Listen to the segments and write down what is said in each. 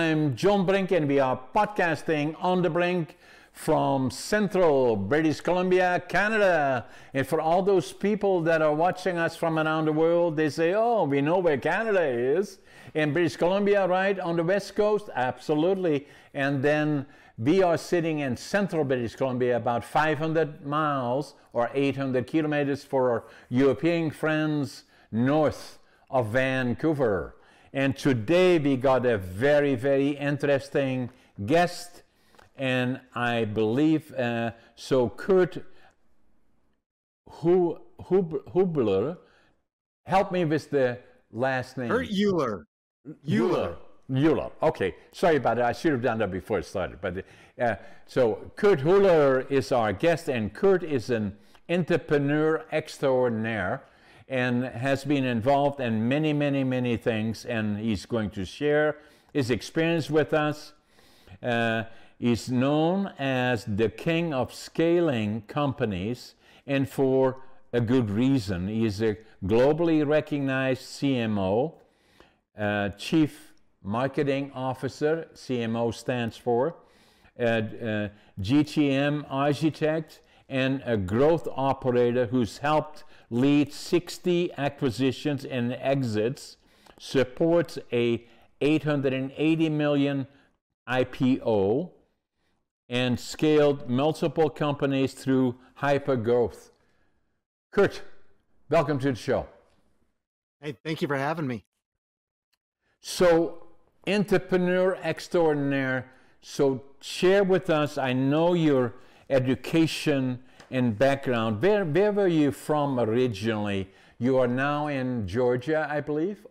I'm John Brink, and we are podcasting on the Brink from central British Columbia, Canada. And for all those people that are watching us from around the world, they say, oh, we know where Canada is. In British Columbia, right, on the west coast? Absolutely. And then we are sitting in central British Columbia, about 500 miles or 800 kilometers for our European friends north of Vancouver. And today we got a very, very interesting guest, and I believe, so Kurt Uhlir, help me with the last name. Kurt Uhlir. Uhlir. Okay, sorry about that. I should have done that before it started. But so Kurt Uhlir is our guest, and Kurt is an entrepreneur extraordinaire and has been involved in many, many, many things, and he's going to share his experience with us. He's known as the king of scaling companies, and for a good reason. He's a globally recognized CMO, Chief Marketing Officer, CMO stands for, GTM architect, and a growth operator who's helped lead 60 acquisitions and exits, supports a $880 million IPO, and scaled multiple companies through hypergrowth. Kurt, welcome to the show. Hey, thank you for having me. So, entrepreneur extraordinaire, so share with us, I know your education and background. Where were you from originally? You are now in Georgia, I believe?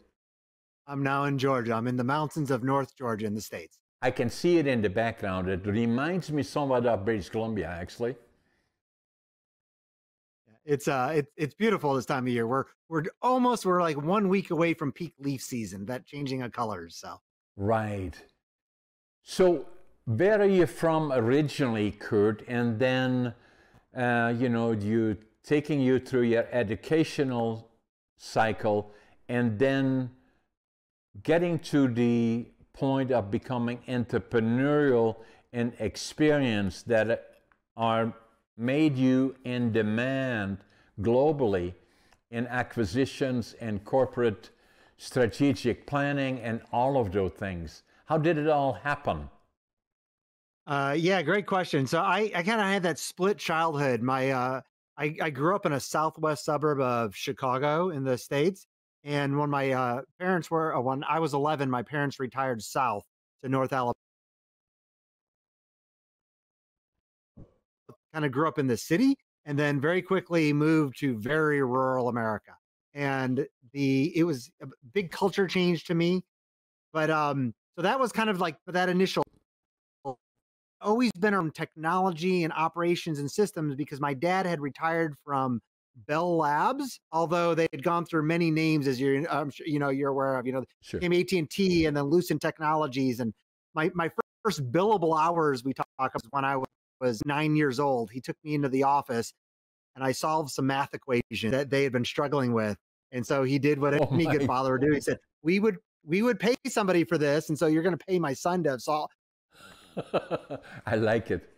I'm now in Georgia. I'm in the mountains of North Georgia in the States. I can see it in the background. It reminds me somewhat of British Columbia, actually. It's beautiful this time of year. We're like 1 week away from peak leaf season, that changing of colors. So right. So where are you from originally, Kurt? And then you taking you through your educational cycle, and then getting to the point of becoming entrepreneurial and experience that are made you in demand globally in acquisitions and corporate strategic planning and all of those things. How did it all happen? Yeah, great question. So I kind of had that split childhood. I grew up in a southwest suburb of Chicago in the States. And when my parents were, when I was 11, my parents retired south to North Alabama. Kind of grew up in the city and then very quickly moved to very rural America. And it was a big culture change to me. But so that was kind of like that initial, always been on technology and operations and systems because my dad had retired from Bell Labs, although they had gone through many names, as you're aware of. Sure. Came AT&T and then Lucent Technologies. And my first billable hours we talk was when I was 9 years old. He took me into the office, and I solved some math equations that they had been struggling with. And so he did what any good father would do. He said, "We would pay somebody for this, and so you're going to pay my son to solve." I like it.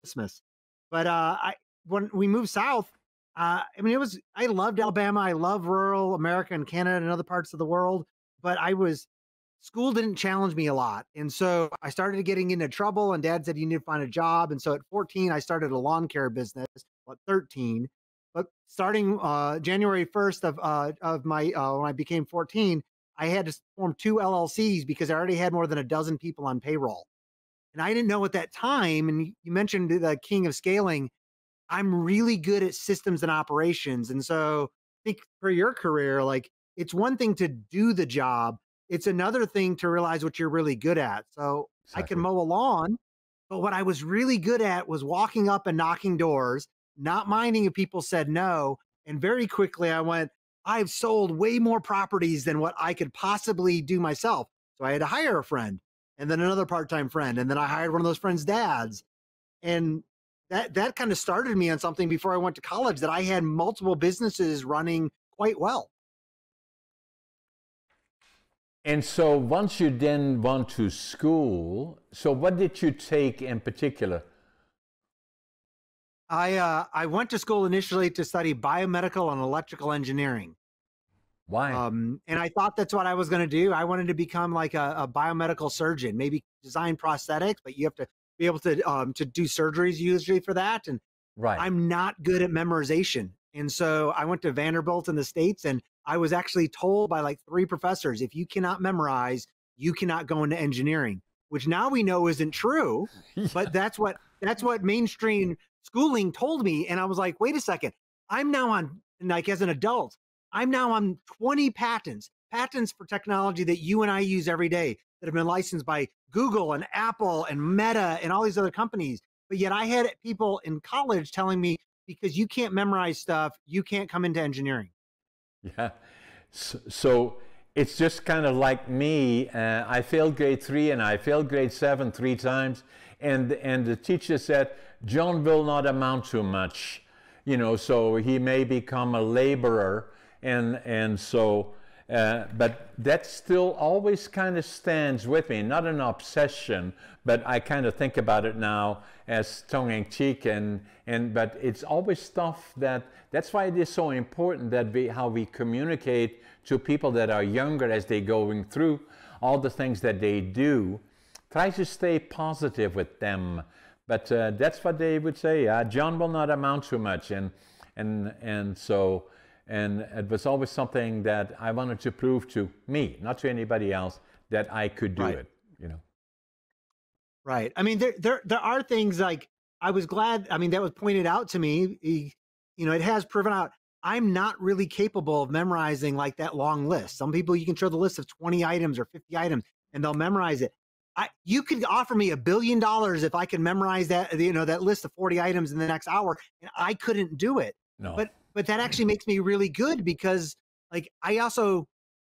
Christmas, but when we moved south. I loved Alabama. I love rural America and Canada and other parts of the world, but school didn't challenge me a lot. And so I started getting into trouble, and Dad said, you need to find a job. And so at 14, I started a lawn care business. At 13, but starting January 1st of my, when I became 14, I had to form 2 LLCs because I already had more than a dozen people on payroll. And I didn't know at that time, and you mentioned the king of scaling, I'm really good at systems and operations. And so I think for your career, like, it's one thing to do the job. It's another thing to realize what you're really good at. So exactly. I can mow a lawn, but what I was really good at was walking up and knocking doors, not minding if people said no. And very quickly I went, I've sold way more properties than what I could possibly do myself. So I had to hire a friend and then another part-time friend. And then I hired one of those friends' dads. And that kind of started me on something before I went to college, that I had multiple businesses running quite well. And so once you then went to school, so what did you take in particular? I went to school initially to study biomedical and electrical engineering. Why? And I thought that's what I was going to do. I wanted to become like a biomedical surgeon, maybe design prosthetics, but you have to be able to do surgeries usually for that. And Right. I'm not good at memorization. And so I went to Vanderbilt in the States, and I was actually told by like 3 professors, if you cannot memorize, you cannot go into engineering, which now we know isn't true, but that's what mainstream schooling told me. And I was like, wait a second, I'm now on, like as an adult, I'm now on 20 patents for technology that you and I use every day that have been licensed by Google and Apple and Meta and all these other companies. But yet I had people in college telling me, because you can't memorize stuff, you can't come into engineering. Yeah. So it's just kind of like me. I failed grade 3 and I failed grade 7 3 times. And the teacher said, John will not amount to much, so he may become a laborer. And so, but that still always kind of stands with me, not an obsession, but I kind of think about it now as tongue-in-cheek, but it's always stuff that's why it is so important that how we communicate to people that are younger as they're going through all the things that they do. Try to stay positive with them, but that's what they would say. John will not amount to much, and so. And it was always something that I wanted to prove to me, not to anybody else, that I could do it, Right. I mean, there are things like, I was glad, I mean, that was pointed out to me. It has proven out I'm not really capable of memorizing like that long list. Some people, you can show the list of 20 items or 50 items and they'll memorize it. You could offer me $1 billion if I could memorize that, that list of 40 items in the next hour, and I couldn't do it. No. But that actually makes me really good, because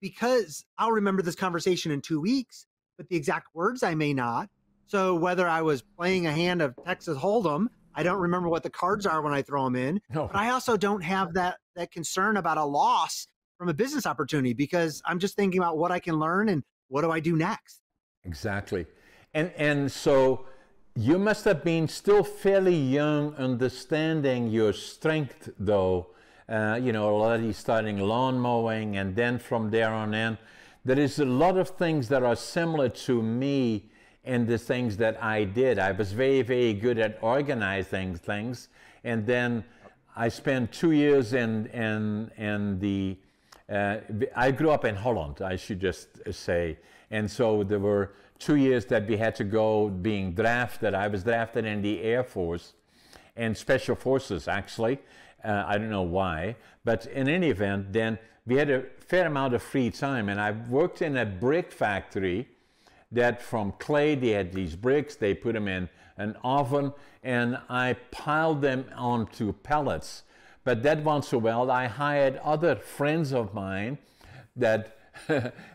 because I'll remember this conversation in 2 weeks, but the exact words I may not. So whether I was playing a hand of Texas Hold'em, I don't remember what the cards are when I throw them in. No. But I also don't have that concern about a loss from a business opportunity, because I'm just thinking about what I can learn and what do I do next. Exactly. And so you must have been still fairly young, understanding your strength, though. Already starting lawn mowing, and then from there on in, there is a lot of things that are similar to me in the things that I did. I was very, very good at organizing things, and then I spent 2 years in the. I grew up in Holland, I should just say, and so there were 2 years that we had to go being drafted. I was drafted in the Air Force and Special Forces, actually. I don't know why, but in any event, then we had a fair amount of free time, and I worked in a brick factory that from clay, they had these bricks, they put them in an oven, and I piled them onto pellets. But that wasn't so well. I hired other friends of mine that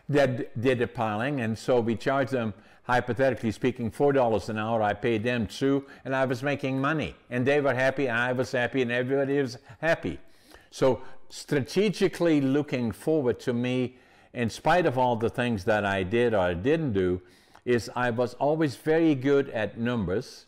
that did the piling, and so we charged them, hypothetically speaking, $4 an hour. I paid them $2, and I was making money, and they were happy, I was happy, and everybody was happy. So strategically looking forward, to me, in spite of all the things that I did or didn't do, is I was always very good at numbers.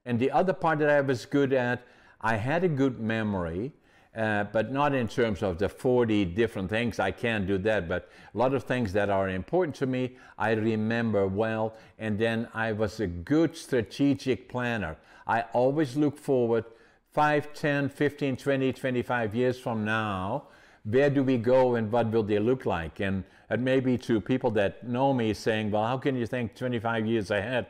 And the other part that I was good at, I had a good memory, but not in terms of the 40 different things. I can't do that, but a lot of things that are important to me, I remember well. And then I was a good strategic planner. I always look forward 5, 10, 15, 20, 25 years from now. Where do we go and what will they look like? And maybe to people that know me saying, well, how can you think 25 years ahead?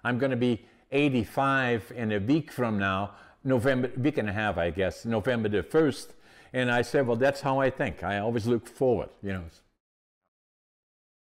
I'm going to be 85 in a week from now, week and a half, I guess, November the 1st. And I said, well, that's how I think. I always look forward,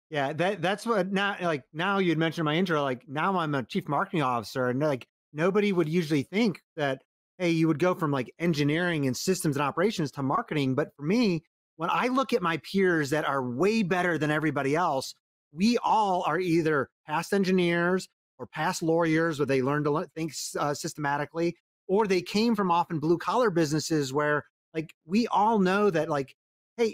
Yeah, that's what now you'd mentioned my intro, like now I'm a chief marketing officer, and like nobody would usually think that, hey, you would go from like engineering and systems and operations to marketing. But for me, when I look at my peers that are way better than everybody else, we all are either past engineers or past lawyers where they learned to think systematically, or they came from often blue collar businesses where like we all know that like, hey,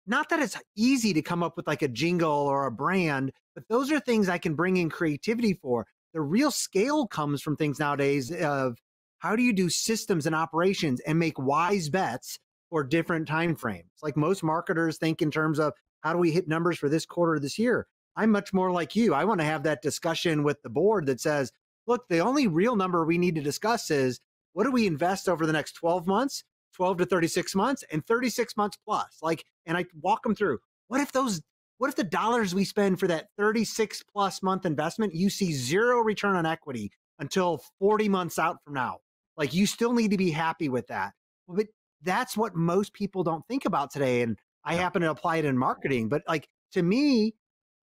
not that it's easy to come up with like a jingle or a brand, but those are things I can bring in creativity for. The real scale comes from things nowadays of how do you do systems and operations and make wise bets for different time frames. Like most marketers think in terms of how do we hit numbers for this quarter this year. I'm much more like you. I want to have that discussion with the board that says, look, the only real number we need to discuss is what do we invest over the next 12 months, 12 to 36 months, and 36 months plus. Like, and I walk them through what if the dollars we spend for that 36 plus month investment, you see zero return on equity until 40 months out from now. Like, you still need to be happy with that. But that's what most people don't think about today. And I happen to apply it in marketing, but like, to me,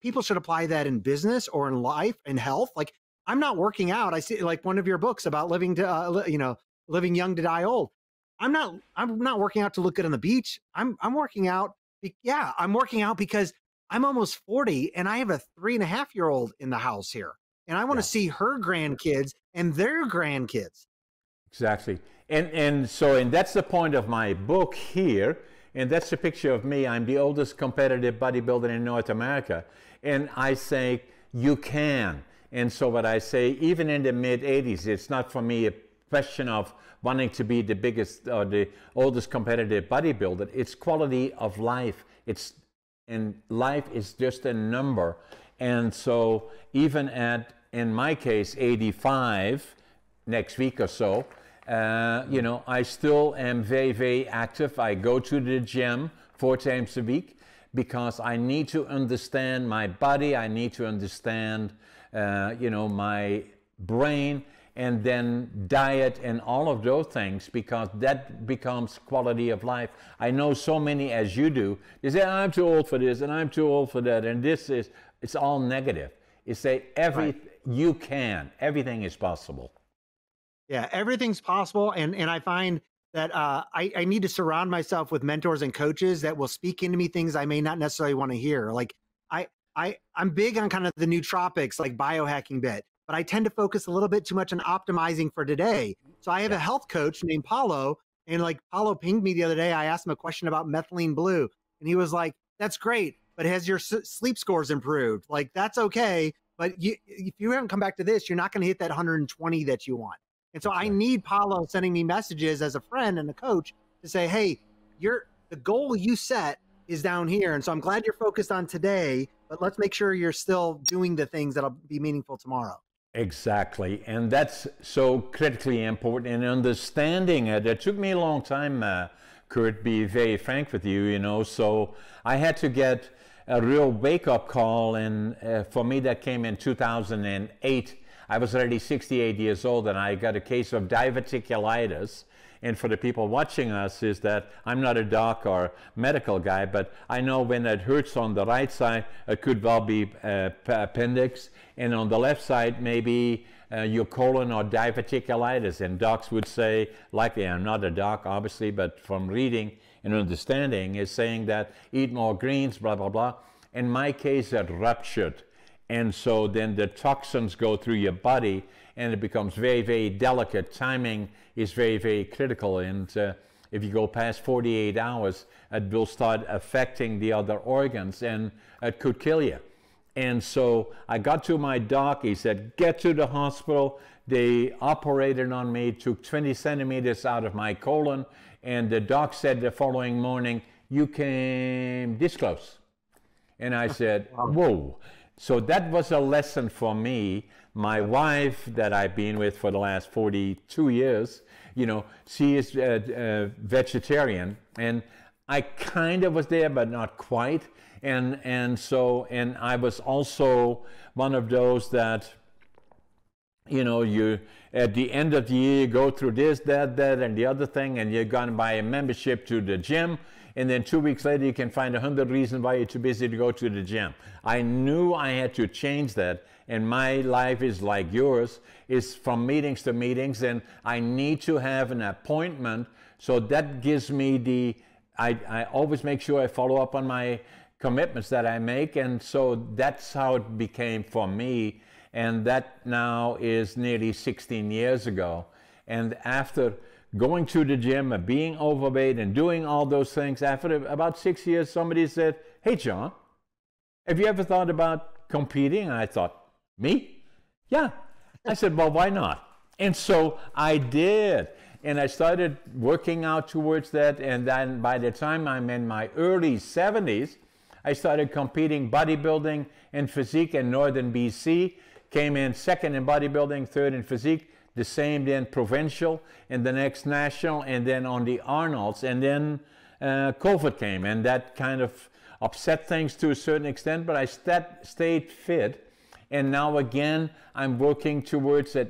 people should apply that in business or in life and health. Like, I'm not working out. I see like one of your books about living to, living young to die old. I'm not working out to look good on the beach. I'm working out. I'm working out because I'm almost 40 and I have a 3.5-year-old in the house here. And I want to see her grandkids and their grandkids. Exactly. And that's the point of my book here. And that's a picture of me. I'm the oldest competitive bodybuilder in North America. And I say, you can. And so what I say, even in the mid 80s, it's not for me a question of wanting to be the biggest or the oldest competitive bodybuilder. It's quality of life. And life is just a number. And so even in my case, 85, next week or so, I still am very, very active. I go to the gym 4 times a week because I need to understand my body. I need to understand, my brain, and then diet and all of those things, because that becomes quality of life. I know so many, as you do, they say, I'm too old for this and I'm too old for that. And it's all negative. It's say, you can, everything is possible. Yeah, everything's possible. And I find that I need to surround myself with mentors and coaches that will speak into me things I may not necessarily want to hear. Like I'm big on kind of the nootropics, like biohacking bit, but I tend to focus a little bit too much on optimizing for today. So I have a health coach named Paulo, and like Paulo pinged me the other day. I asked him a question about methylene blue, and he was like, that's great, but has your sleep scores improved? Like, that's okay. But if you haven't come back to this, you're not going to hit that 120 that you want. And so I need Paulo sending me messages as a friend and a coach to say, hey, the goal you set is down here. And so I'm glad you're focused on today, but let's make sure you're still doing the things that'll be meaningful tomorrow. Exactly. And that's so critically important. And understanding it, it took me a long time, Kurt, be very frank with you, so I had to get a real wake-up call. And for me, that came in 2008. I was already 68 years old and I got a case of diverticulitis. And for the people watching us, is that I'm not a doc or medical guy, but I know when it hurts on the right side, it could well be appendix. And on the left side, maybe your colon or diverticulitis. And docs would say, likely, I'm not a doc, obviously, but from reading and understanding, is saying that eat more greens, blah, blah, blah. In my case, it ruptured. And so then the toxins go through your body and it becomes very, very delicate. Timing is very, very critical. And if you go past 48 hours, it will start affecting the other organs and it could kill you. And so I got to my doc. He said, get to the hospital. They operated on me, took 20 centimeters out of my colon. And the doc said the following morning, you came this close. And I said, whoa. So that was a lesson for me. My wife that I've been with for the last 42 years, she is vegetarian, and I kind of was there, but not quite. And I was also one of those that, you at the end of the year go through this, that, and the other thing, and you're going to buy a membership to the gym. And then 2 weeks later, you can find 100 reasons why you're too busy to go to the gym. I knew I had to change that. And my life is like yours, is from meetings to meetings. And I need to have an appointment. So that gives me I always make sure I follow up on my commitments that I make. And so that's how it became for me. And that now is nearly 16 years ago. And after going to the gym and being overweight and doing all those things. After about 6 years, somebody said, "Hey, John, have you ever thought about competing?" And I thought, "Me? Yeah." I said, "Well, why not?" And so I did. And I started working out towards that. And then by the time I'm in my early 70s, I started competing bodybuilding and physique in northern BC. Came in second in bodybuilding, third in physique. The same then provincial, and the next national, and then on the Arnolds. And then COVID came, and that kind of upset things to a certain extent, but I stayed fit. And now again, I'm working towards at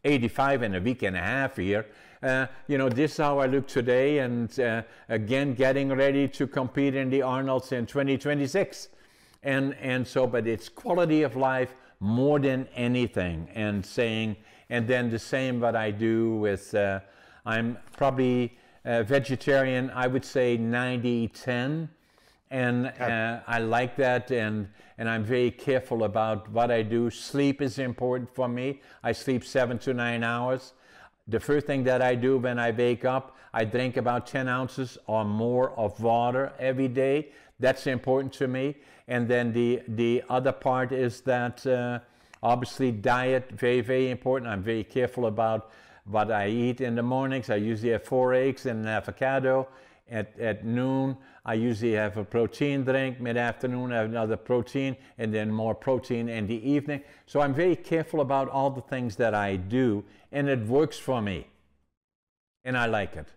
85 in a week and a half here. This is how I look today, and again, getting ready to compete in the Arnolds in 2026. And so, but it's quality of life more than anything, and then the same what I do with, I'm probably vegetarian, I would say 90-10. And I like that, and I'm very careful about what I do. Sleep is important for me. I sleep 7 to 9 hours. The first thing that I do when I wake up, I drink about 10 ounces or more of water every day. That's important to me. And then the other part is that obviously diet, very, very important. I'm very careful about what I eat in the mornings. I usually have 4 eggs and an avocado. At noon, I usually have a protein drink. Mid-afternoon, I have another protein, and then more protein in the evening. So I'm very careful about all the things that I do, and it works for me, and I like it.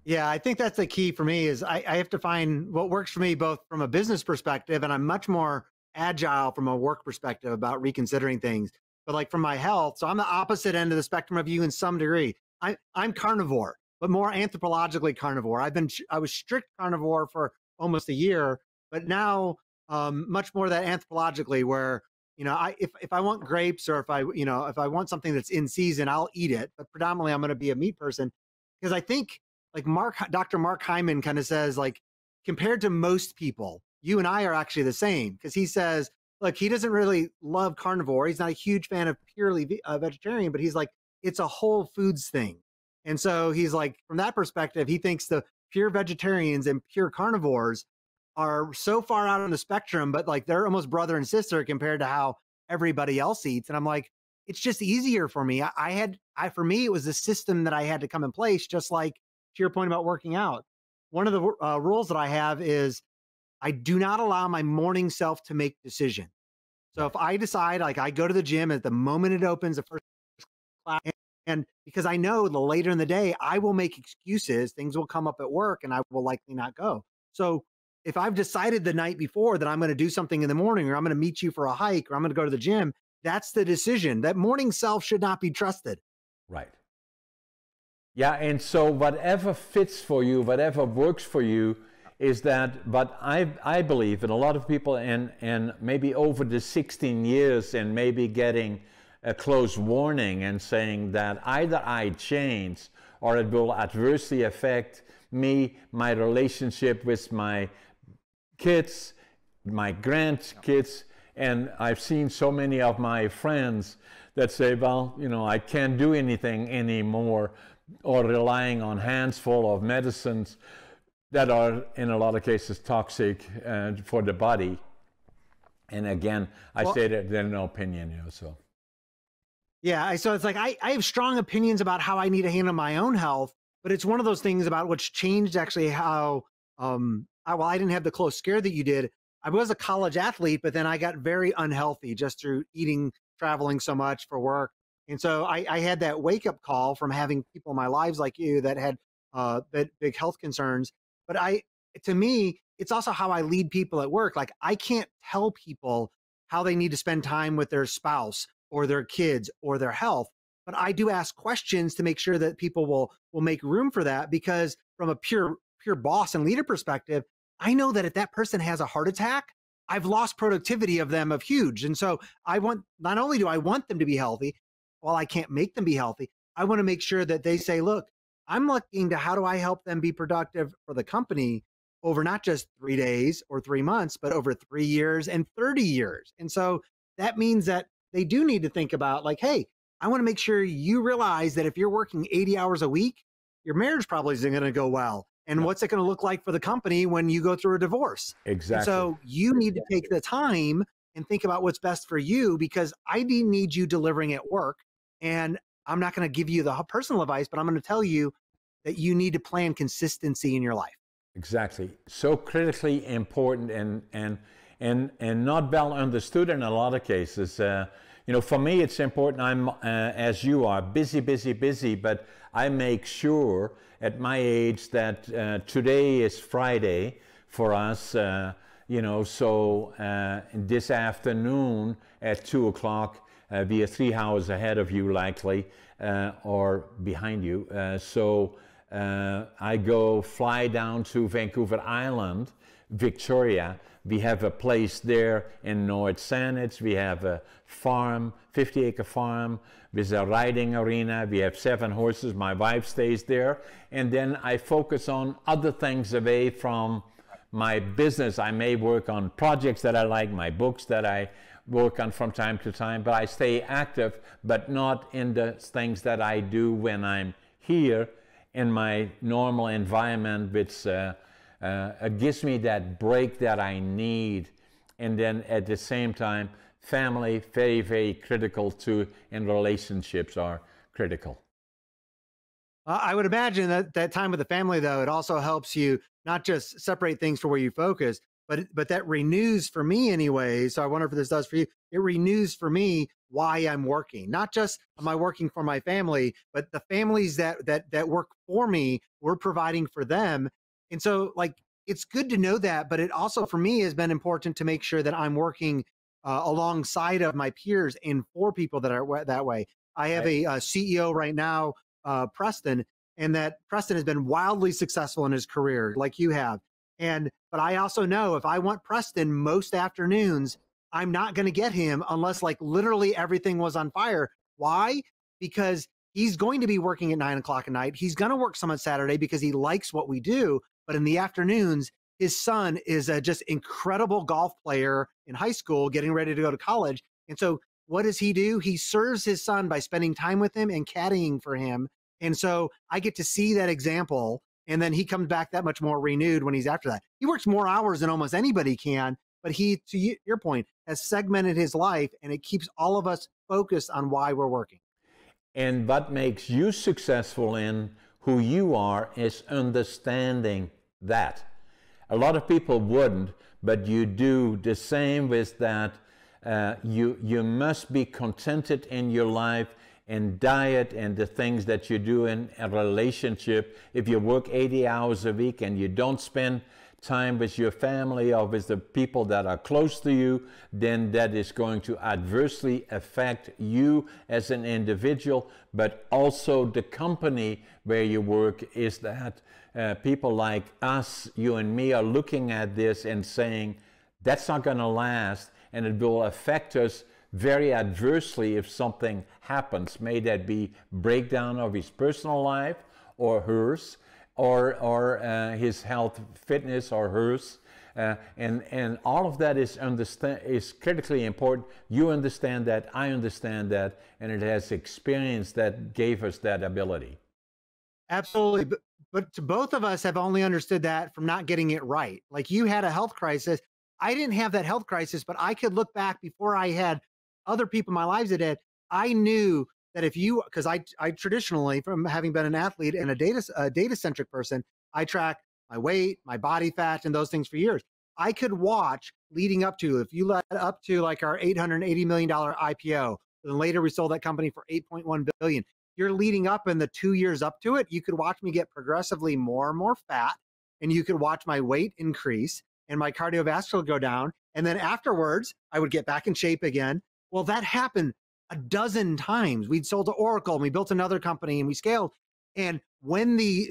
Yeah, I think that's the key for me is I have to find what works for me, both from a business perspective, and I'm much more agile from a work perspective about reconsidering things. But like from my health, so I'm the opposite end of the spectrum of you in some degree. I'm carnivore, but more anthropologically carnivore. I was strict carnivore for almost a year, but now much more that anthropologically, where if I want grapes, or if I want something that's in season, I'll eat it. But predominantly, I'm going to be a meat person, because I think like Dr. Mark Hyman kind of says, like, compared to most people, you and I are actually the same, because he says, look, he doesn't really love carnivore. He's not a huge fan of purely vegetarian, but he's like, it's a whole foods thing. And so he's like, from that perspective, he thinks the pure vegetarians and pure carnivores are so far out on the spectrum, but like they're almost brother and sister compared to how everybody else eats. And I'm like, it's just easier for me. For me, it was a system that I had to come in place, just like to your point about working out. One of the rules that I have is I do not allow my morning self to make decisions. So if I decide, like, I go to the gym at the moment it opens, the first class, and because I know the later in the day, I will make excuses, things will come up at work, and I will likely not go. So if I've decided the night before that I'm going to do something in the morning, or I'm going to meet you for a hike, or I'm going to go to the gym, that's the decision. That morning self should not be trusted. Right. Yeah, and so whatever fits for you, whatever works for you, is that, but I believe, and a lot of people, and maybe over the 16 years, and maybe getting a close warning and saying that either I change or it will adversely affect me, my relationship with my kids, my grandkids. And I've seen so many of my friends that say, well, I can't do anything anymore, or relying on hands full of medicines that are in a lot of cases toxic for the body. And again, I say that they're no opinion, so. Yeah, so it's like I have strong opinions about how I need to handle my own health, but it's one of those things about what's changed actually how, I didn't have the close scare that you did. I was a college athlete, but then I got very unhealthy just through eating, traveling so much for work. And so I had that wake up call from having people in my lives like you that had big health concerns. But to me, it's also how I lead people at work. Like, I can't tell people how they need to spend time with their spouse or their kids or their health, but I do ask questions to make sure that people will make room for that, because from a pure boss and leader perspective, I know that if that person has a heart attack, I've lost productivity of them of huge. And so not only do I want them to be healthy, while I can't make them be healthy, I want to make sure that they say, look, I'm looking to how do I help them be productive for the company over not just 3 days or 3 months, but over 3 years and 30 years. And so that means that they do need to think about, like, hey, I want to make sure you realize that if you're working 80 hours a week, your marriage probably isn't going to go well. And what's it going to look like for the company when you go through a divorce? Exactly. And so you need to take the time and think about what's best for you, because I need you delivering at work. And I'm not going to give you the personal advice, but I'm going to tell you that you need to plan consistency in your life. Exactly. So critically important and not well understood in a lot of cases. You know, for me, it's important. I'm, as you are, busy, but I make sure at my age that today is Friday for us, you know, so this afternoon at 2 o'clock, we are 3 hours ahead of you likely, or behind you. I go fly down to Vancouver Island, Victoria. We have a place there in North Saanich. We have a farm, 50-acre farm with a riding arena. We have 7 horses. My wife stays there. And then I focus on other things away from my business. I may work on projects that I like, my books that I work on from time to time, but I stay active, but not in the things that I do when I'm here in my normal environment, which gives me that break that I need. And then at the same time, family, very, very critical too, and relationships are critical. I would imagine that time with the family, though, it also helps you not just separate things for where you focus, but that renews for me anyway. So I wonder if this does for you. It renews for me why I'm working. Not just am I working for my family, but the families that work for me, we're providing for them. And so, like, it's good to know that, but it also for me has been important to make sure that I'm working alongside of my peers and for people that are that way. I have a CEO right now, Preston, and that Preston has been wildly successful in his career, like you have. But I also know if I want Preston most afternoons, I'm not going to get him unless like literally everything was on fire. Why? Because he's going to be working at 9 o'clock at night. He's going to work some on Saturday because he likes what we do. But in the afternoons, his son is a just incredible golf player in high school, getting ready to go to college. And so what does he do? He serves his son by spending time with him and caddying for him. And so I get to see that example. And then he comes back that much more renewed when he's after that. He works more hours than almost anybody can, but he, to your point, has segmented his life, and it keeps all of us focused on why we're working. And what makes you successful in who you are is understanding that. A lot of people wouldn't, but you do the same with that. You must be contented in your life and diet and the things that you do in a relationship. If you work 80 hours a week and you don't spend time with your family or with the people that are close to you, then that is going to adversely affect you as an individual, but also the company where you work. Is that people like us, you and me, are looking at this and saying, that's not going to last, and it will affect us very adversely if something happens. May that be breakdown of his personal life or hers, or his health, fitness, or hers, and all of that is critically important. You understand that, I understand that, and it has experience that gave us that ability. Absolutely, but to both of us have only understood that from not getting it right. Like you had a health crisis. I didn't have that health crisis, but I could look back before I had other people in my lives that did. I knew that if you, because I traditionally, from having been an athlete and a data-centric person, I track my weight, my body fat, and those things for years. I could watch leading up to, if you led up to like our $880 million IPO, then later we sold that company for $8.1 billion. You're leading up in the 2 years up to it, you could watch me get progressively more and more fat, and you could watch my weight increase and my cardiovascular go down. And then afterwards, I would get back in shape again. Well, that happened a dozen times. We'd sold to Oracle and we built another company and we scaled. And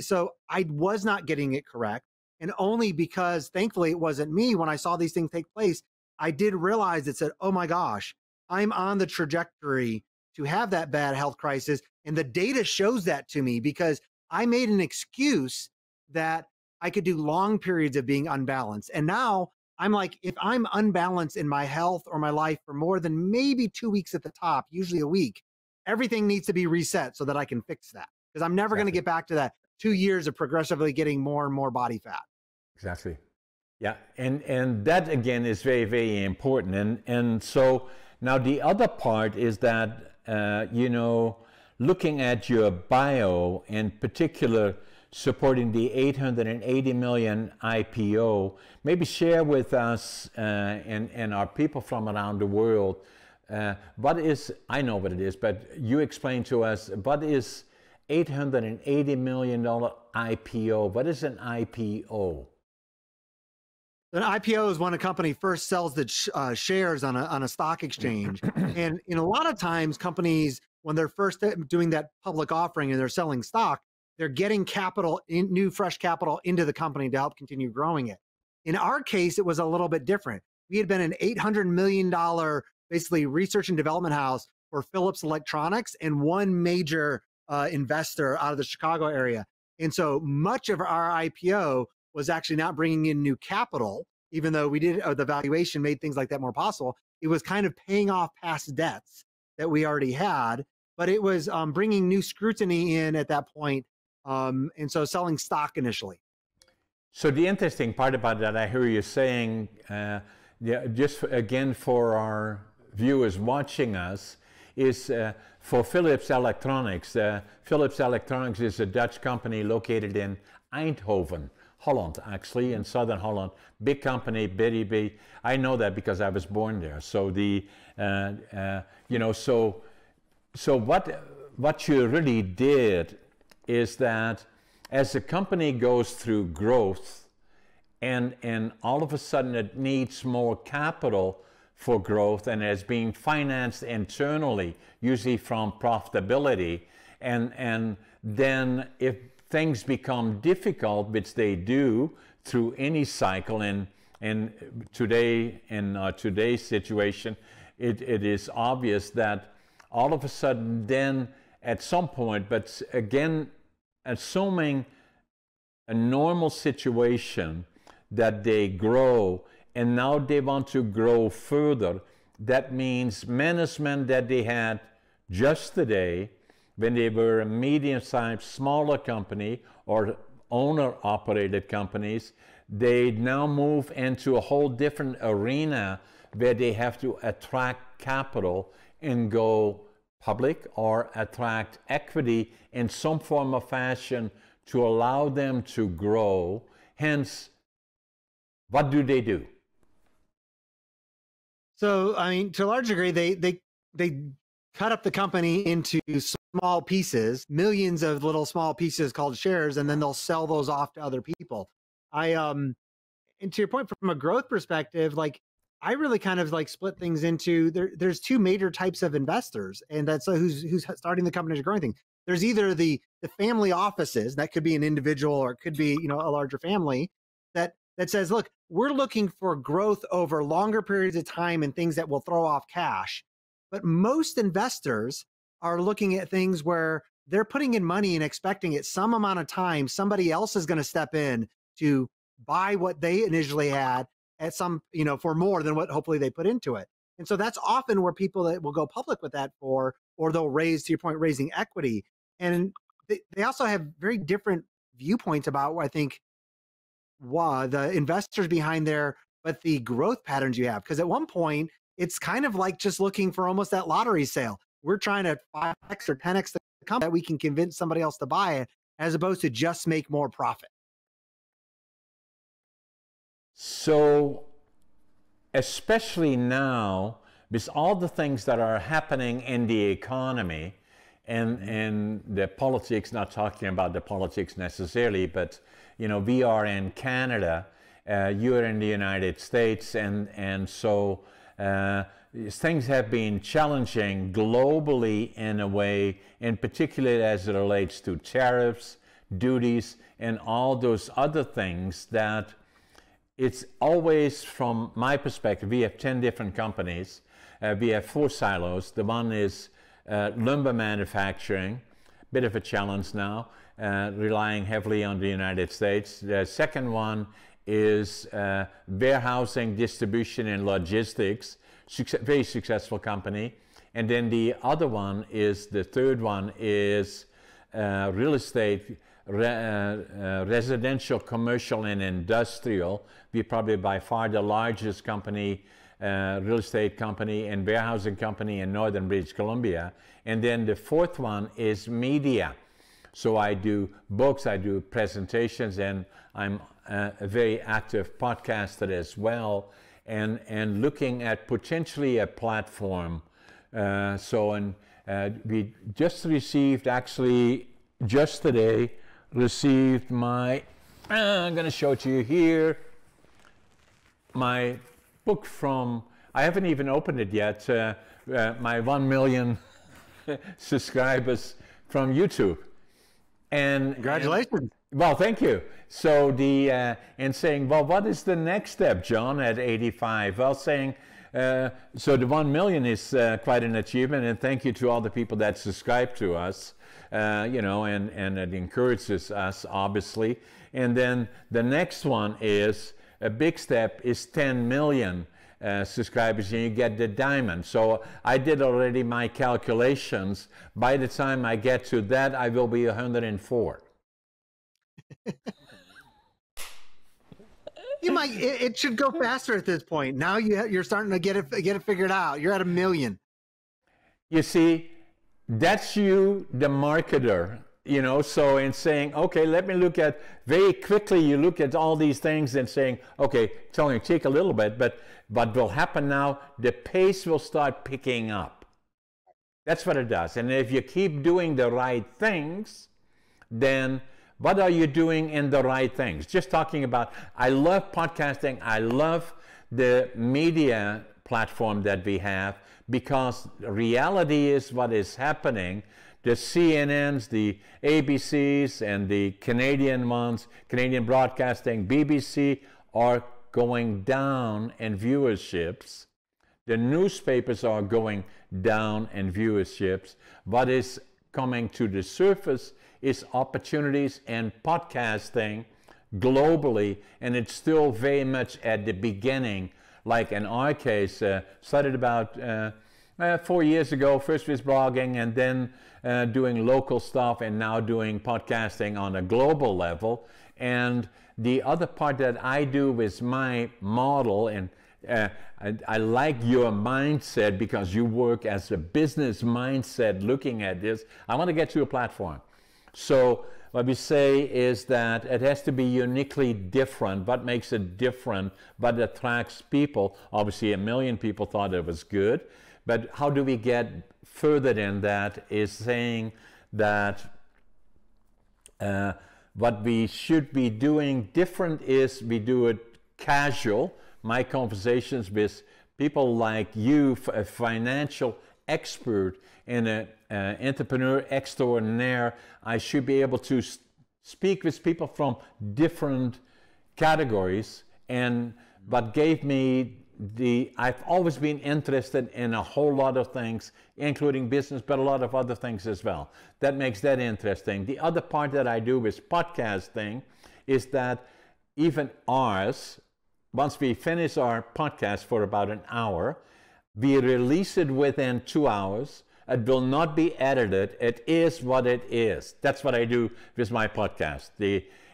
so I was not getting it correct. And only because thankfully it wasn't me, when I saw these things take place, I did realize that said, oh my gosh, I'm on the trajectory to have that bad health crisis. And the data shows that to me because I made an excuse that I could do long periods of being unbalanced. And now I'm like, if I'm unbalanced in my health or my life for more than maybe 2 weeks at the top, usually a week, everything needs to be reset so that I can fix that, because I'm never going to get back to that. 2 years of progressively getting more and more body fat. Exactly. Yeah, and that again is very, very important. And so now the other part is that, looking at your bio, in particular, supporting the 880 million IPO, maybe share with us and our people from around the world, what is, I know what it is, but you explain to us, what is $880 million IPO? What is an IPO? An IPO is when a company first sells the shares on a stock exchange. And a lot of times companies, when they're first doing that public offering and they're selling stock, they're getting capital, new fresh capital into the company to help continue growing it. In our case, it was a little bit different. We had been an $800 million, basically research and development house for Philips Electronics and one major investor out of the Chicago area. And so much of our IPO was actually not bringing in new capital, even though we did, the valuation made things like that more possible. It was kind of paying off past debts that we already had, but it was bringing new scrutiny in at that point, and so selling stock initially. So the interesting part about that, I hear you saying, just again for our viewers watching us, is for Philips Electronics. Philips Electronics is a Dutch company located in Eindhoven, Holland, actually, in southern Holland. Big company, very big. I know that because I was born there. So so what you really did is that as a company goes through growth, and all of a sudden it needs more capital for growth, and it's being financed internally, usually from profitability, and then if things become difficult, which they do through any cycle, and today, in today's situation, it is obvious that all of a sudden then at some point, but again, assuming a normal situation, that they grow and now they want to grow further, that means management that they had just today when they were a medium-sized, smaller company or owner-operated companies, they now move into a whole different arena where they have to attract capital and go public or attract equity in some form of fashion to allow them to grow. Hence, what do they do? So, I mean, to a large degree, they cut up the company into small pieces, millions of little small pieces called shares, and then they'll sell those off to other people. And to your point, from a growth perspective, like I really kind of like split things into there's two major types of investors, and that's who's starting the company to growing thing. There's either the family offices, that could be an individual or it could be, a larger family that says, look, we're looking for growth over longer periods of time and things that will throw off cash. But most investors are looking at things where they're putting in money and expecting at some amount of time, somebody else is going to step in to buy what they initially had at some, for more than what hopefully they put into it. And so that's often where people that will go public with that for, or they'll raise, to your point, raising equity. And they also have very different viewpoints about, I think, the investors behind there, but the growth patterns you have. Because at one point, it's kind of like just looking for almost that lottery sale. We're trying to 5x or 10x the company that we can convince somebody else to buy it, as opposed to just make more profit. So, especially now, with all the things that are happening in the economy, and the politics, not talking about the politics necessarily, but we are in Canada, you're in the United States, and so things have been challenging globally in a way, in particular as it relates to tariffs, duties, and all those other things that it's always, from my perspective, we have 10 different companies. We have 4 silos. The one is lumber manufacturing, bit of a challenge now, relying heavily on the United States. The second one is warehousing, distribution, and logistics, very successful company. And then the other one is, the third one is real estate, residential, commercial, and industrial. We're probably by far the largest company, real estate company and warehousing company in northern British Columbia. And then the fourth one is media. So I do books, I do presentations, and I'm a very active podcaster as well, and looking at potentially a platform. We just received, actually just today, received my, I'm going to show it to you here, my book from, I haven't even opened it yet, my 1 million subscribers from YouTube. And congratulations. Well, thank you. So and saying, well, what is the next step, John, at 85? Well, saying, so the 1 million is quite an achievement, and thank you to all the people that subscribe to us, and it encourages us, obviously. And then the next one is, a big step is 10 million subscribers, and you get the diamond. So I did already my calculations. By the time I get to that, I will be 104. You might. It should go faster at this point. Now you're starting to get it figured out. You're at 1 million. You see, that's you, the marketer. So in saying, okay, let me look at very quickly. You look at all these things and saying, okay, it's only take a little bit, but what will happen now? The pace will start picking up. That's what it does. And if you keep doing the right things, then what are you doing in the right things? Just talking about, I love podcasting. I love the media platform that we have, because reality is what is happening. The CNNs, the ABCs, and the Canadian ones, Canadian Broadcasting, BBC, are going down in viewerships. The newspapers are going down in viewerships. What is coming to the surface is opportunities in podcasting globally, and it's still very much at the beginning. Like in our case, started about 4 years ago, first with blogging, and then doing local stuff, and now doing podcasting on a global level. And the other part that I do with my model, and I like your mindset, because you work as a business mindset looking at this. I want to get to a platform. So what we say is that it has to be uniquely different. What makes it different? What attracts people? Obviously, 1 million people thought it was good. But how do we get further in that is saying that what we should be doing different is we do it casual. My conversations with people like you, a financial expert and an entrepreneur extraordinaire, I should be able to speak with people from different categories. And what gave me I've always been interested in a whole lot of things, including business, but a lot of other things as well. That makes that interesting. The other part that I do with podcasting is that even ours, once we finish our podcast for about an hour, we release it within 2 hours. It will not be edited. It is what it is. That's what I do with my podcast.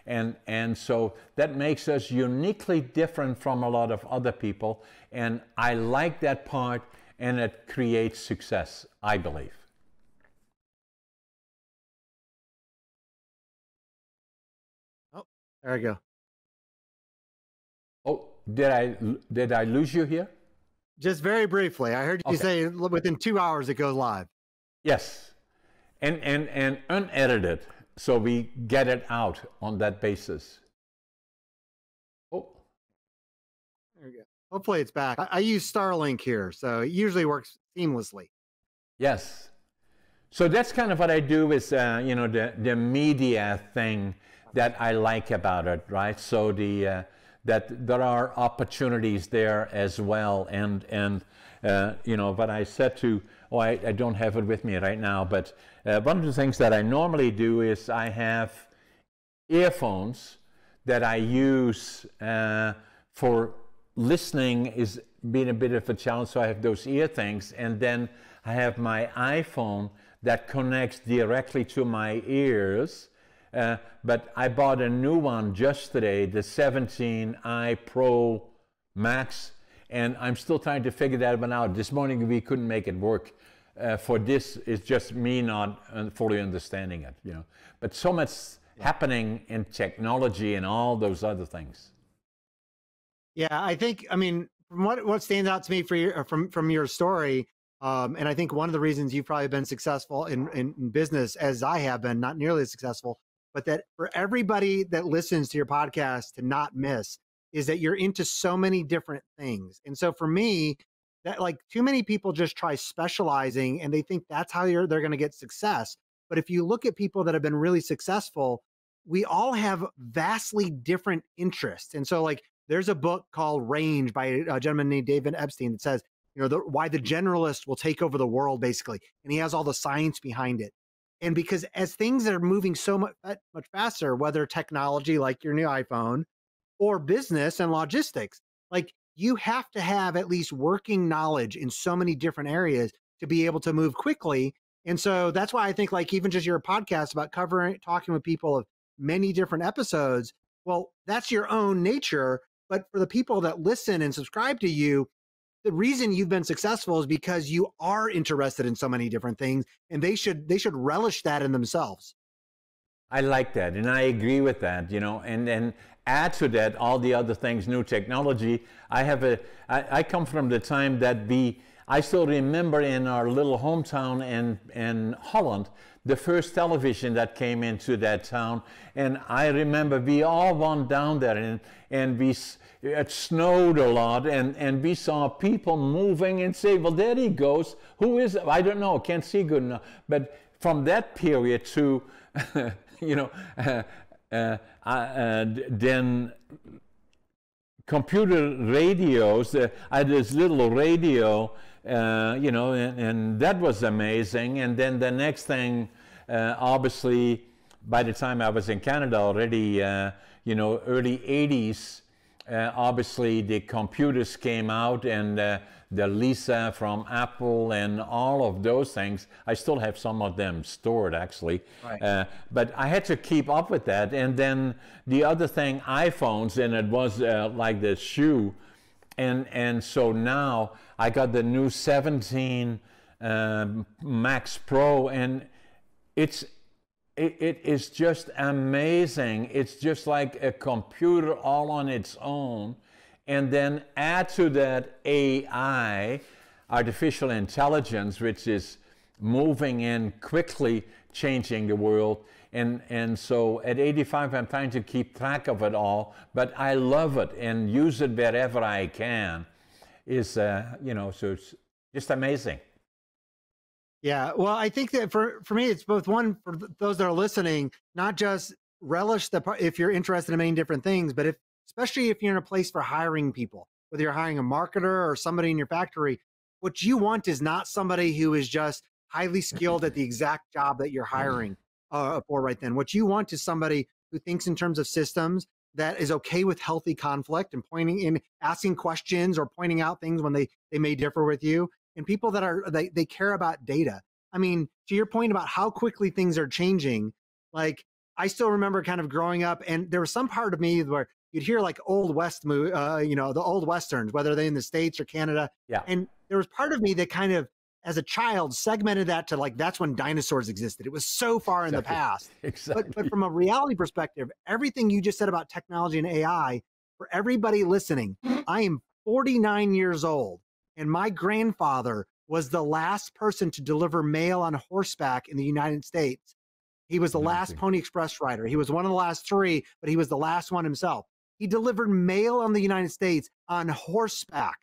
And so that makes us uniquely different from a lot of other people. And I like that part, and it creates success, I believe. Oh, there we go. Oh, did I lose you here? Just very briefly. I heard you say within 2 hours it goes live. Yes. And unedited. So we get it out on that basis. Oh. There we go. Hopefully it's back. I use Starlink here, so it usually works seamlessly. Yes. So that's kind of what I do with, the media thing that I like about it, right? So that there are opportunities there as well. And what I said to, I don't have it with me right now, but one of the things that I normally do is I have earphones that I use for listening is being a bit of a challenge. So I have those ear things, and then I have my iPhone that connects directly to my ears But I bought a new one just today, the 17i Pro Max, and I'm still trying to figure that one out. This morning we couldn't make it work. For this, it's just me not fully understanding it, you know. But so much happening in technology and all those other things. Yeah, I think, I mean, from what stands out to me for your, from your story, and I think one of the reasons you've probably been successful in business, as I have been, not nearly as successful, but that for everybody that listens to your podcast to not miss, is that you're into so many different things. And so for me, that like too many people just try specializing and they think that's how they're going to get success. But if you look at people that have been really successful, we all have vastly different interests. And so like there's a book called Range by a gentleman named David Epstein that says, you know, why the generalist will take over the world, basically. And he has all the science behind it. And because as things are moving so much faster, whether technology like your new iPhone or business and logistics, like you have to have at least working knowledge in so many different areas to be able to move quickly. And so that's why I think like even just your podcast about talking with people of many different episodes, well, that's your own nature. But for the people that listen and subscribe to you, the reason you've been successful is because you are interested in so many different things, and they should relish that in themselves. I like that, and I agree with that, you know, and then add to that all the other things, new technology. I come from the time that I still remember in our little hometown in Holland, the first television that came into that town, and I remember we all went down there, and it snowed a lot, and we saw people moving and say, well, there he goes. Who is it? I don't know, can't see good enough. But from that period to, you know, then computer radios, I had this little radio, you know, and that was amazing. And then the next thing, obviously, by the time I was in Canada already, you know, early 80s, obviously the computers came out, and the Lisa from Apple and all of those things. I still have some of them stored, actually. Right. But I had to keep up with that. And then the other thing, iPhones, and it was like the shoe. And so now I got the new 17 Max Pro, and it is just amazing. It's just like a computer all on its own. And then add to that AI, artificial intelligence, which is moving in quickly, changing the world. And so at 85, I'm trying to keep track of it all, but I love it and use it wherever I can. You know, so it's just amazing. Yeah, well, I think that for me, it's both one, for those that are listening, not just relish if you're interested in many different things, but especially if you're in a place for hiring people, whether you're hiring a marketer or somebody in your factory, what you want is not somebody who is just highly skilled at the exact job that you're hiring for right then. What you want is somebody who thinks in terms of systems, that is okay with healthy conflict and asking questions or pointing out things when they may differ with you. And people that they care about data. I mean, to your point about how quickly things are changing, like I still remember kind of growing up, and there was some part of me where you'd hear like old West, you know, the old Westerns, whether they in the States or Canada. Yeah. And there was part of me that kind of, as a child, segmented that to like, that's when dinosaurs existed. It was so far in the past. Exactly. But from a reality perspective, everything you just said about technology and AI, for everybody listening, I am 49 years old. And my grandfather was the last person to deliver mail on horseback in the United States. He was the last Pony Express rider. He was one of the last three, but he was the last one himself. He delivered mail on the United States on horseback.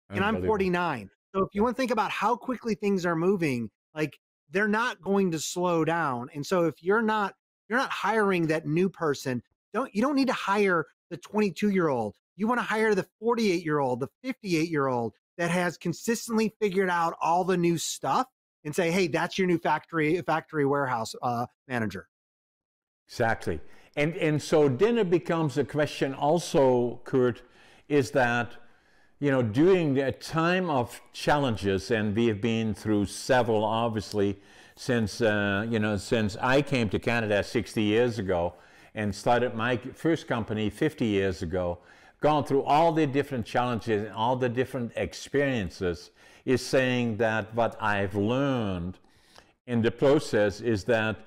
And I'm 49. So if you want to think about how quickly things are moving, like they're not going to slow down. And so if you're not hiring that new person, you don't need to hire the 22-year-old. You want to hire the 48-year-old, the 58-year-old that has consistently figured out all the new stuff and say, hey, that's your new factory warehouse manager. Exactly. And so then it becomes a question also, Kurt, is that, you know, during the time of challenges, and we have been through several, obviously, since since I came to Canada 60 years ago and started my first company 50 years ago, gone through all the different challenges and all the different experiences, is saying that what I've learned in the process is that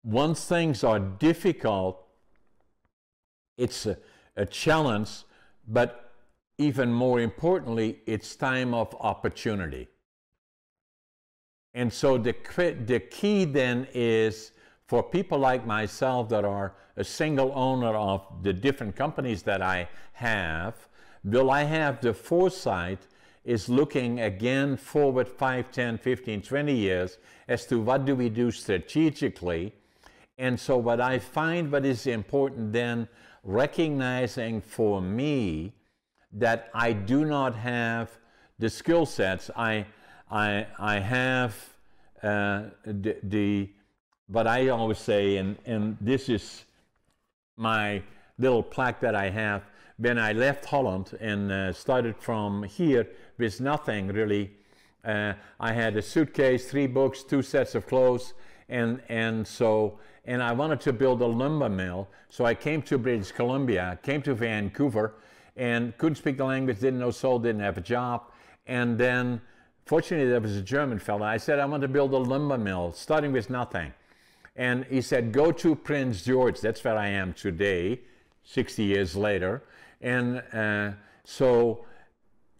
once things are difficult, it's a challenge, but even more importantly, it's time of opportunity. And so the key then is for people like myself that are a single owner of the different companies that I have, will I have the foresight is looking again forward 5, 10, 15, 20 years as to what do we do strategically. And so what I find what is important then, recognizing for me that I do not have the skill sets. I have what I always say, and this is my little plaque that I have. When I left Holland and started from here with nothing really, I had a suitcase, 3 books, 2 sets of clothes, and I wanted to build a lumber mill. So I came to British Columbia, came to Vancouver, and couldn't speak the language, didn't know soul, didn't have a job. And then, fortunately, there was a German fellow. I said, I want to build a lumber mill, starting with nothing. And he said, go to Prince George. That's where I am today, 60 years later. And so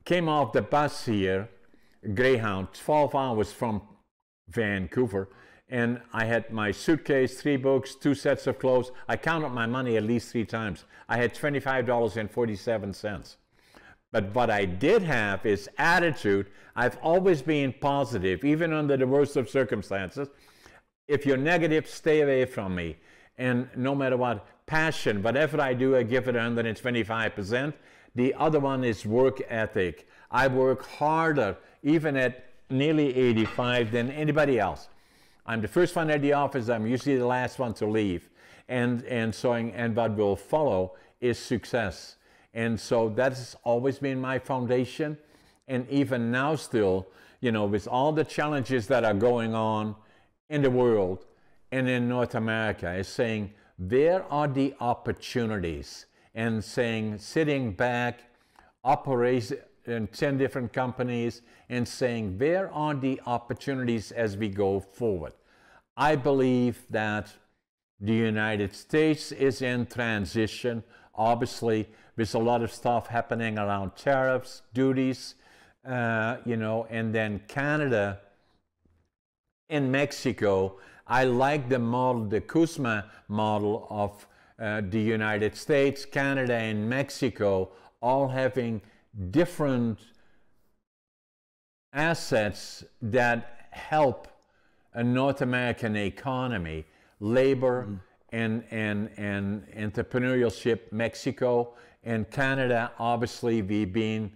came off the bus here, Greyhound, 12 hours from Vancouver. And I had my suitcase, 3 books, 2 sets of clothes. I counted my money at least 3 times. I had $25.47. But what I did have is attitude. I've always been positive, even under the worst of circumstances. If you're negative, stay away from me. And no matter what, passion, whatever I do, I give it 125%. The other one is work ethic. I work harder, even at nearly 85, than anybody else. I'm the first one at the office. I'm usually the last one to leave. And what will follow is success. And so that's always been my foundation. And even now still, with all the challenges that are going on in the world and in North America, is saying, where are the opportunities? And saying, sitting back, operating in 10 different companies, and saying, where are the opportunities as we go forward? I believe that the United States is in transition, obviously, with a lot of stuff happening around tariffs, duties, and then Canada and Mexico. I like the model, the CUSMA model of the United States, Canada, and Mexico, all having different assets that help a North American economy, labor and entrepreneurship. Mexico and Canada, obviously, we've been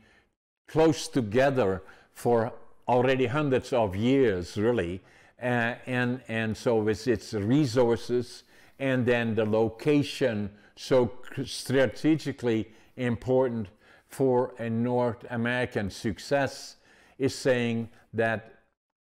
close together for already hundreds of years, really. And so with its resources and then the location so strategically important for a North American success, is saying that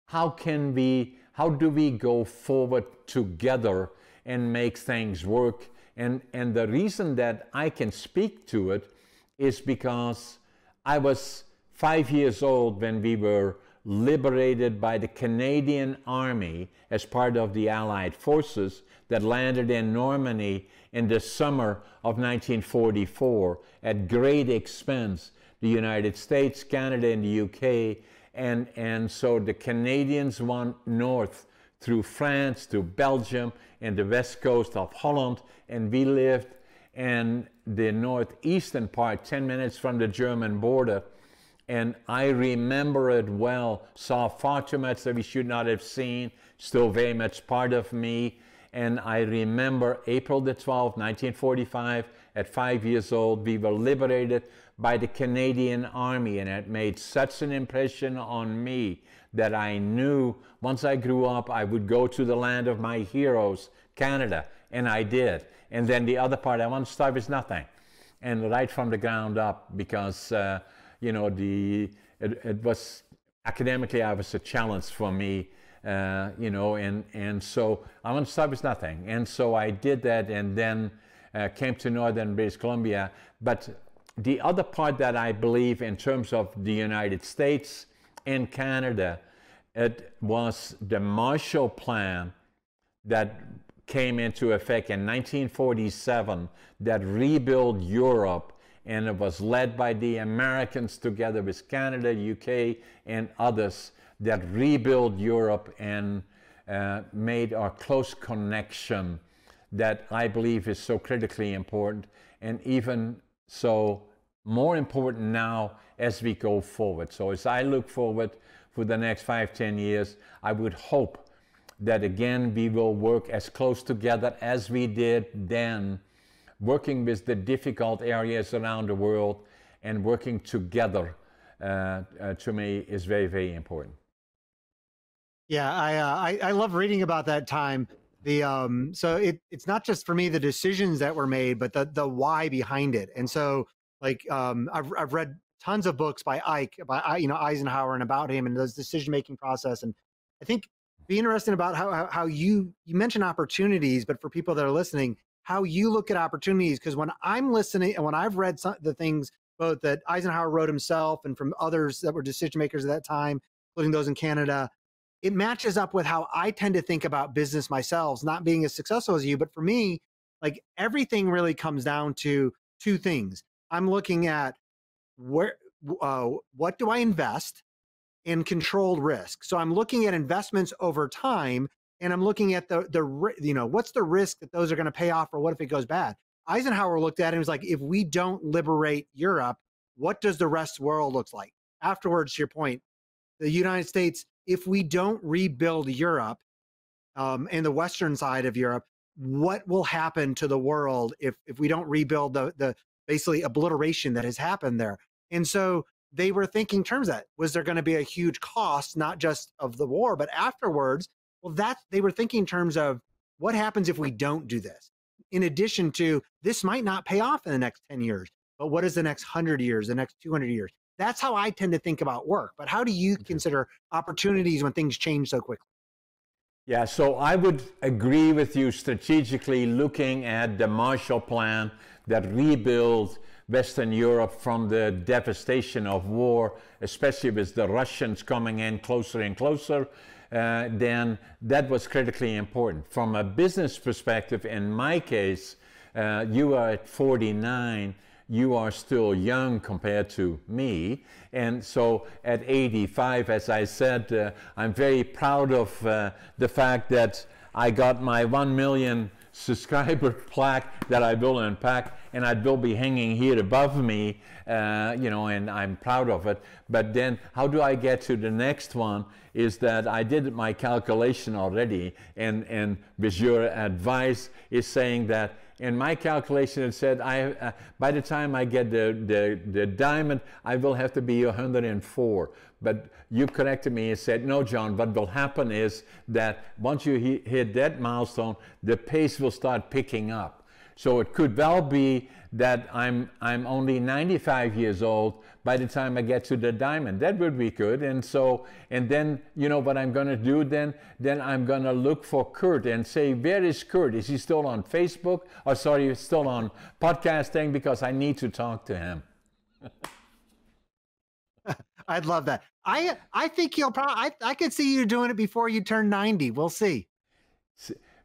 how do we go forward together and make things work? And the reason that I can speak to it is because I was 5 years old when we were liberated by the Canadian Army as part of the Allied forces that landed in Normandy in the summer of 1944 at great expense. The United States, Canada, and the UK. And so the Canadians went north through France to Belgium and the west coast of Holland, and we lived in the northeastern part, 10 minutes from the German border. And I remember it well, saw far too much that we should not have seen, still very much part of me. And I remember April the 12th, 1945, at 5 years old, we were liberated by the Canadian Army, and it made such an impression on me that I knew once I grew up I would go to the land of my heroes, Canada, and I did. And then the other part, I want to start with nothing, and right from the ground up, because it was academically, I was a challenge for me and so I want to start with nothing. And so I did that, and then came to northern British Columbia. But the other part that I believe in terms of the United States and Canada, it was the Marshall Plan that came into effect in 1947 that rebuilt Europe, and it was led by the Americans together with Canada, UK, and others that rebuilt Europe and made our close connection that I believe is so critically important, and even so more important now as we go forward. So as I look forward for the next 5-10 years, I would hope that again we will work as close together as we did then, working with the difficult areas around the world, and working together to me is very, very important. Yeah, I love reading about that time. So it's not just for me the decisions that were made, but the why behind it. And so I've read tons of books by Eisenhower and about him and those decision-making process. And I think be interesting about how you mention opportunities, but for people that are listening, how you look at opportunities. Because when I'm listening and when I've read the things both that Eisenhower wrote himself and from others that were decision makers at that time, including those in Canada, it matches up with how I tend to think about business myself, not being as successful as you. But for me, like everything really comes down to two things. I'm looking at what do I invest in controlled risk. So I'm looking at investments over time, and I'm looking at what's the risk that those are going to pay off, or what if it goes bad? Eisenhower looked at it and was like, if we don't liberate Europe, what does the rest of the world look like? Afterwards, to your point, the United States, if we don't rebuild Europe and the Western side of Europe, what will happen to the world if we don't rebuild the basically obliteration that has happened there? And so they were thinking in terms of that. Was there going to be a huge cost, not just of the war, but afterwards? Well, they were thinking in terms of what happens if we don't do this? In addition to, this might not pay off in the next 10 years, but what is the next 100 years, the next 200 years? That's how I tend to think about work. But how do you consider opportunities when things change so quickly? Yeah, so I would agree with you strategically looking at the Marshall Plan that rebuilt Western Europe from the devastation of war, especially with the Russians coming in closer and closer, then that was critically important. From a business perspective, in my case, you are at 49, you are still young compared to me. And so at 85, as I said, I'm very proud of the fact that I got my 1 million subscriber plaque that I will unpack, and it will be hanging here above me, and I'm proud of it. But then how do I get to the next one is that I did my calculation already, and with your advice is saying that in my calculation, it said by the time I get the diamond, I will have to be 104. But you corrected me and said, no, John, what will happen is that once you hit that milestone, the pace will start picking up. So it could well be that I'm only 95 years old by the time I get to the diamond. That would be good. And then, you know what I'm going to do then? Then I'm going to look for Kurt and say, where is Kurt? Is he still on Facebook? Or sorry, still on podcasting? Because I need to talk to him. I'd love that. I think he'll probably, I could see you doing it before you turn 90. We'll see.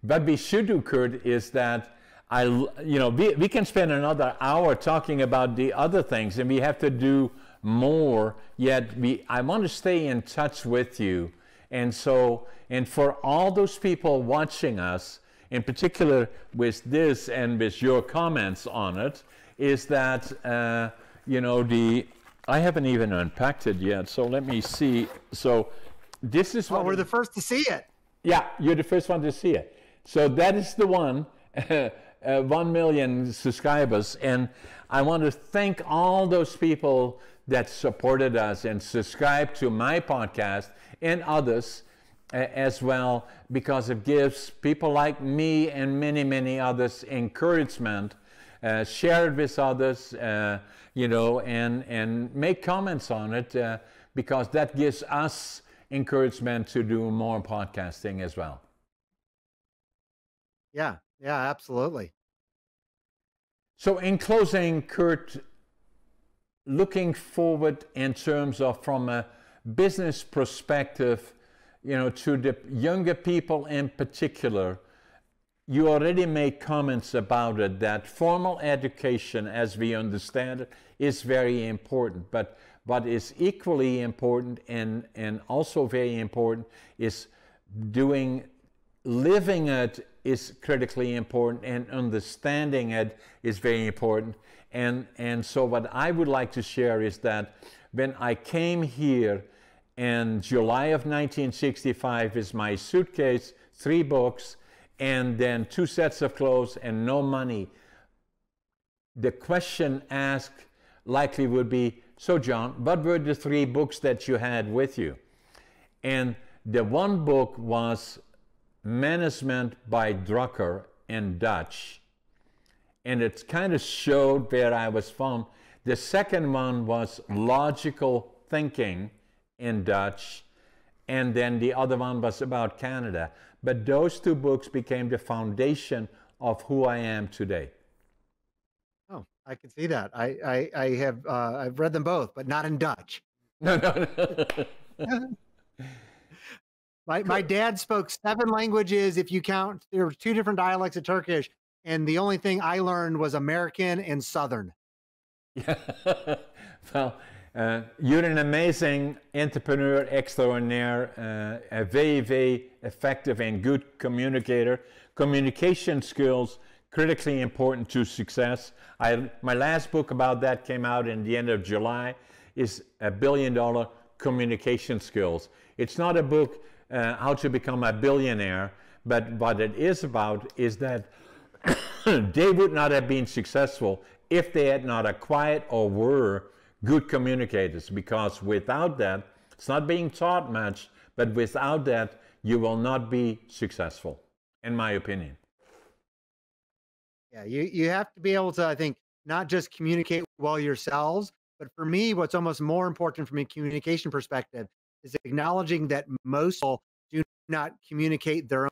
What we should do, Kurt, is that we can spend another hour talking about the other things, and we have to do more, yet I want to stay in touch with you. And for all those people watching us, in particular with this and with your comments on it, is that, I haven't even unpacked it yet, so let me see. So this is what... we're the first to see it. Yeah, you're the first one to see it. So that is the one, 1 million subscribers. And I want to thank all those people that supported us and subscribed to my podcast and others as well, because it gives people like me and many, many others encouragement. Share it with others, and make comments on it, because that gives us encouragement to do more podcasting as well. Yeah, absolutely. So in closing, Kurt, looking forward in terms of from a business perspective, to the younger people in particular, you already made comments about it, that formal education, as we understand it, is very important. But what is equally important and also very important is living it is critically important, and understanding it is very important. And so what I would like to share is that when I came here in July of 1965 with my suitcase, 3 books, and then 2 sets of clothes and no money, the question asked likely would be, so John, what were the 3 books that you had with you? And the one book was Management by Drucker in Dutch, and it kind of showed where I was from. The second one was Logical Thinking in Dutch, and then the other one was about Canada. But those 2 books became the foundation of who I am today. Oh, I can see that. I have I've read them both, but not in Dutch. No. My dad spoke 7 languages. If you count, there were 2 different dialects of Turkish, and the only thing I learned was American and Southern. Yeah. Well, you're an amazing entrepreneur extraordinaire, a very, very effective and good communicator. Communication skills, critically important to success. My last book about that came out in the end of July, is $1 billion communication skills. It's not a book how to become a billionaire, but what it is about is that they would not have been successful if they had not acquired or were good communicators, because without that, it's not being taught much, but without that, you will not be successful, in my opinion. Yeah, you have to be able to, I think, not just communicate well yourselves, but for me, what's almost more important from a communication perspective is acknowledging that most people do not communicate their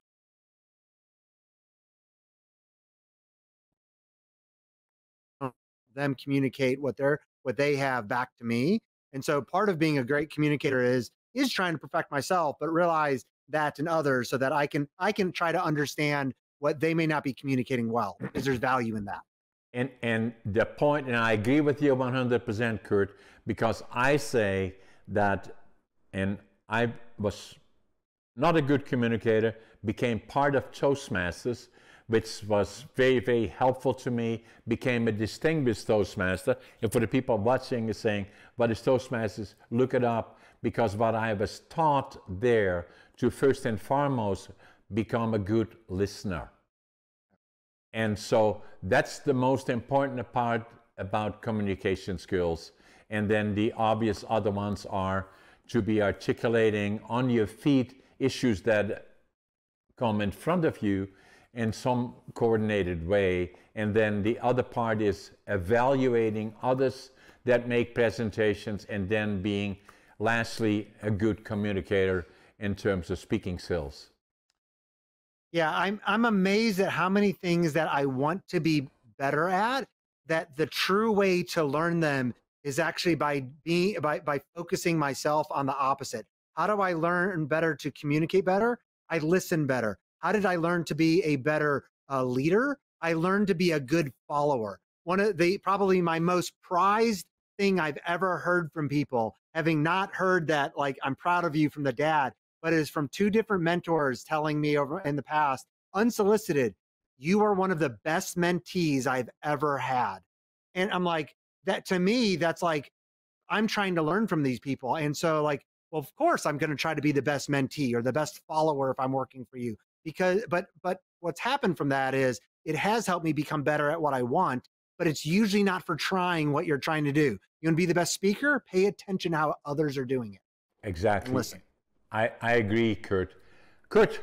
own, them communicate what they have back to me. And so part of being a great communicator is trying to perfect myself, but realize that in others, so that I can try to understand what they may not be communicating well, because there's value in that. And the point, and I agree with you 100%, Kurt, because I say that, and I was not a good communicator, became part of Toastmasters, which was very, very helpful to me, became a distinguished Toastmaster. And for the people watching is saying, what is Toastmasters? Look it up, because what I was taught there to first and foremost become a good listener. And so that's the most important part about communication skills. And then the obvious other ones are to be articulating on your feet issues that come in front of you in some coordinated way. And then the other part is evaluating others that make presentations, and then being, lastly, a good communicator in terms of speaking skills. Yeah, I'm amazed at how many things that I want to be better at, that the true way to learn them is actually by focusing myself on the opposite. How do I learn better to communicate better? I listen better. How did I learn to be a better leader? I learned to be a good follower. One of the probably my most prized thing I've ever heard from people, having not heard that, like, I'm proud of you from the dad, but it is from 2 different mentors telling me over in the past, unsolicited, you are one of the best mentees I've ever had. And I'm like, that to me, that's like, I'm trying to learn from these people. And so, like, well, of course I'm going to try to be the best mentee or the best follower if I'm working for you, because, but what's happened from that is it has helped me become better at what I want, but it's usually not for trying what you're trying to do. You want to be the best speaker? Pay attention how others are doing it. Exactly. And listen. I agree, Kurt. Kurt,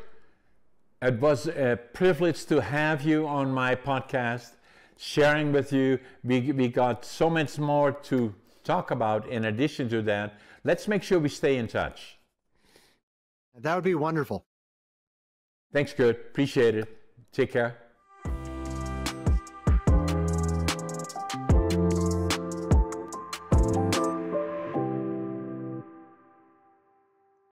it was a privilege to have you on my podcast, sharing with you. We got so much more to talk about in addition to that. Let's make sure we stay in touch. That would be wonderful. Thanks, Kurt. Appreciate it. Take care.